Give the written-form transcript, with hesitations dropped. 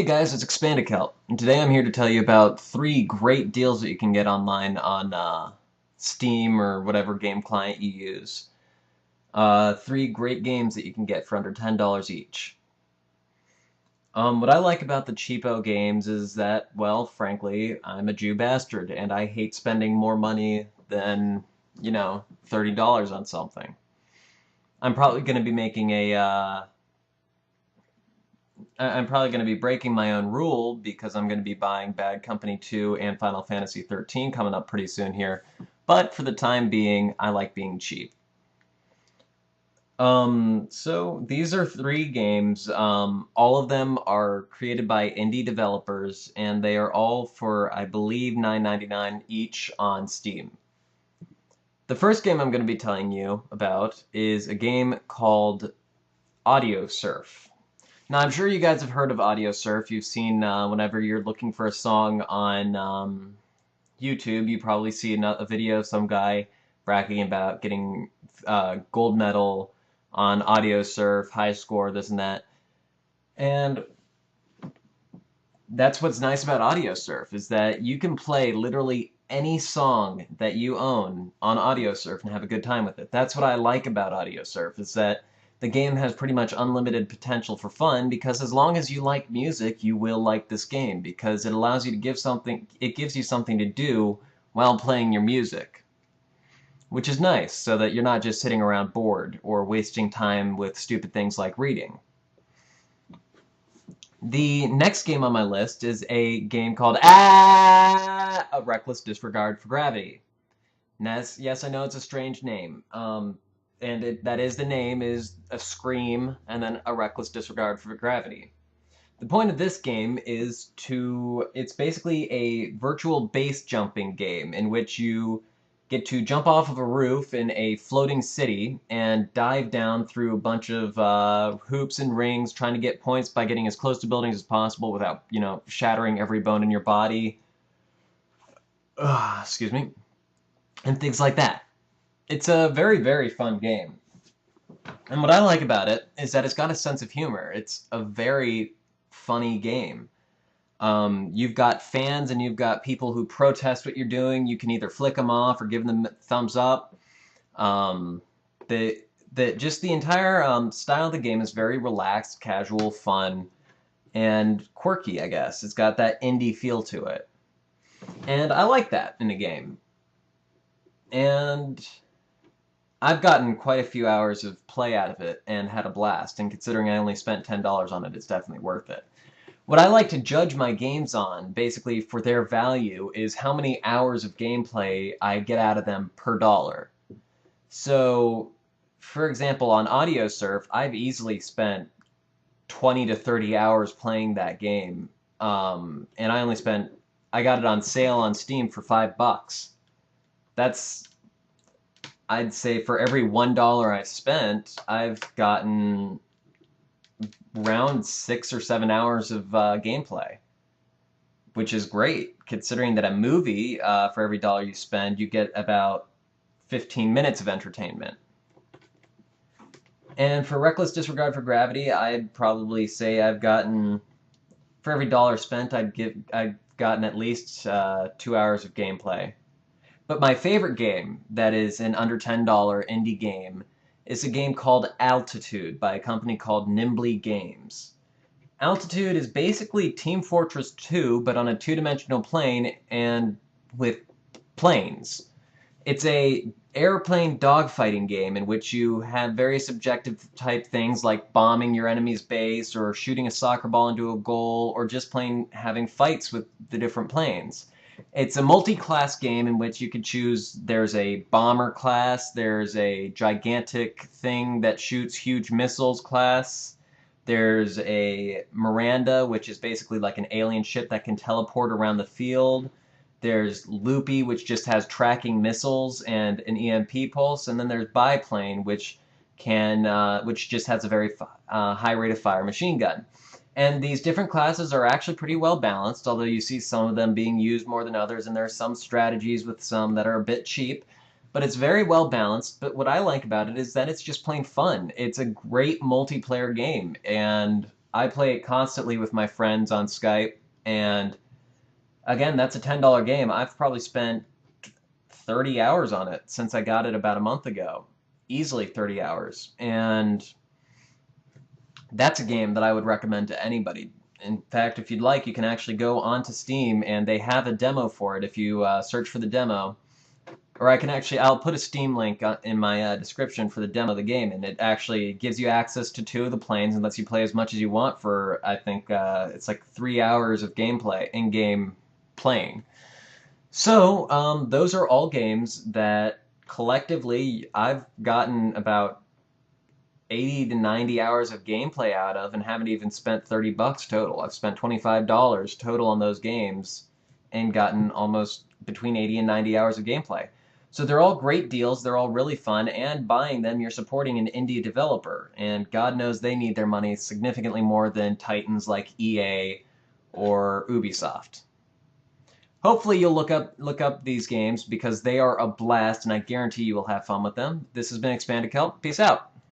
guys, it's Expandicelt, and today I'm here to tell you about 3 great deals that you can get online on Steam or whatever game client you use. 3 great games that you can get for under $10 each. What I like about the cheapo games is that, well, frankly, I'm a Jew bastard, and I hate spending more money than, $30 on something. I'm probably going to be making I'm probably going to be breaking my own rule because I'm going to be buying Bad Company 2 and Final Fantasy 13 coming up pretty soon here. But for the time being, I like being cheap. So these are 3 games. All of them are created by indie developers, and they are all for, I believe, $9.99 each on Steam. The first game I'm going to be telling you about is a game called Audiosurf. Now, I'm sure you guys have heard of Audiosurf. You've seen whenever you're looking for a song on YouTube, you probably see a video of some guy bragging about getting gold medal on Audiosurf, high score, this and that. And that's what's nice about Audiosurf, is that you can play literally any song that you own on Audiosurf and have a good time with it. That's what I like about Audiosurf, is that the game has pretty much unlimited potential for fun, because as long as you like music, you will like this game, because it allows you to it gives you something to do while playing your music, which is nice, so that you're not just sitting around bored or wasting time with stupid things like reading. The next game on my list is a game called A Reckless Disregard for Gravity. Yes, I know it's a strange name. That is the name, is a scream and then a reckless disregard for gravity. The point of this game is it's basically a virtual base jumping game in which you get to jump off of a roof in a floating city and dive down through a bunch of hoops and rings, trying to get points by getting as close to buildings as possible without, shattering every bone in your body. Excuse me. And things like that. It's a very, very fun game. And what I like about it is that it's got a sense of humor. It's a very funny game. You've got fans and you've got people who protest what you're doing. You can either flick them off or give them thumbs up. Just the entire style of the game is very relaxed, casual, fun, and quirky, I guess. It's got that indie feel to it. And I like that in a game. And I've gotten quite a few hours of play out of it and had a blast, and considering I only spent $10 on it, it's definitely worth it. What I like to judge my games on, basically for their value, is how many hours of gameplay I get out of them per dollar. So, for example, on Audiosurf, I've easily spent 20 to 30 hours playing that game, and I got it on sale on Steam for $5. I'd say for every $1 I spent, I've gotten around 6 or 7 hours of gameplay, which is great, considering that a movie, for every dollar you spend, you get about 15 minutes of entertainment. And for Reckless Disregard for Gravity, I'd probably say for every dollar spent, I've gotten at least 2 hours of gameplay. But my favorite game that is an under $10 indie game is a game called Altitude by a company called Nimbly Games. Altitude is basically Team Fortress 2, but on a 2-dimensional plane and with planes. It's a airplane dogfighting game in which you have various objective type things like bombing your enemy's base or shooting a soccer ball into a goal or just having fights with the different planes. It's a multi-class game in which you could choose. There's a bomber class, there's a gigantic thing that shoots huge missiles class, there's a Miranda, which is basically like an alien ship that can teleport around the field, there's Loopy, which just has tracking missiles and an EMP pulse, and then there's Biplane, which just has a very high rate of fire machine gun. And these different classes are actually pretty well balanced, although you see some of them being used more than others, and there are some strategies with some that are a bit cheap. But it's very well balanced, but what I like about it is that it's just plain fun. It's a great multiplayer game, and I play it constantly with my friends on Skype, and again, that's a $10 game. I've probably spent 30 hours on it since I got it about a month ago. Easily 30 hours. And that's a game that I would recommend to anybody. In fact, if you'd like, you can actually go onto Steam and they have a demo for it if you search for the demo. Or I'll put a Steam link in my description for the demo of the game, and it actually gives you access to 2 of the planes and lets you play as much as you want for, I think, it's like 3 hours of gameplay, in-game playing. So, those are all games that collectively I've gotten about 80 to 90 hours of gameplay out of and haven't even spent $30 total. I've spent $25 total on those games and gotten almost between 80 and 90 hours of gameplay. So they're all great deals, they're all really fun, and buying them you're supporting an indie developer, and God knows they need their money significantly more than titans like EA or Ubisoft. Hopefully you'll look up these games because they are a blast and I guarantee you will have fun with them. This has been Expanded Kelp. Peace out.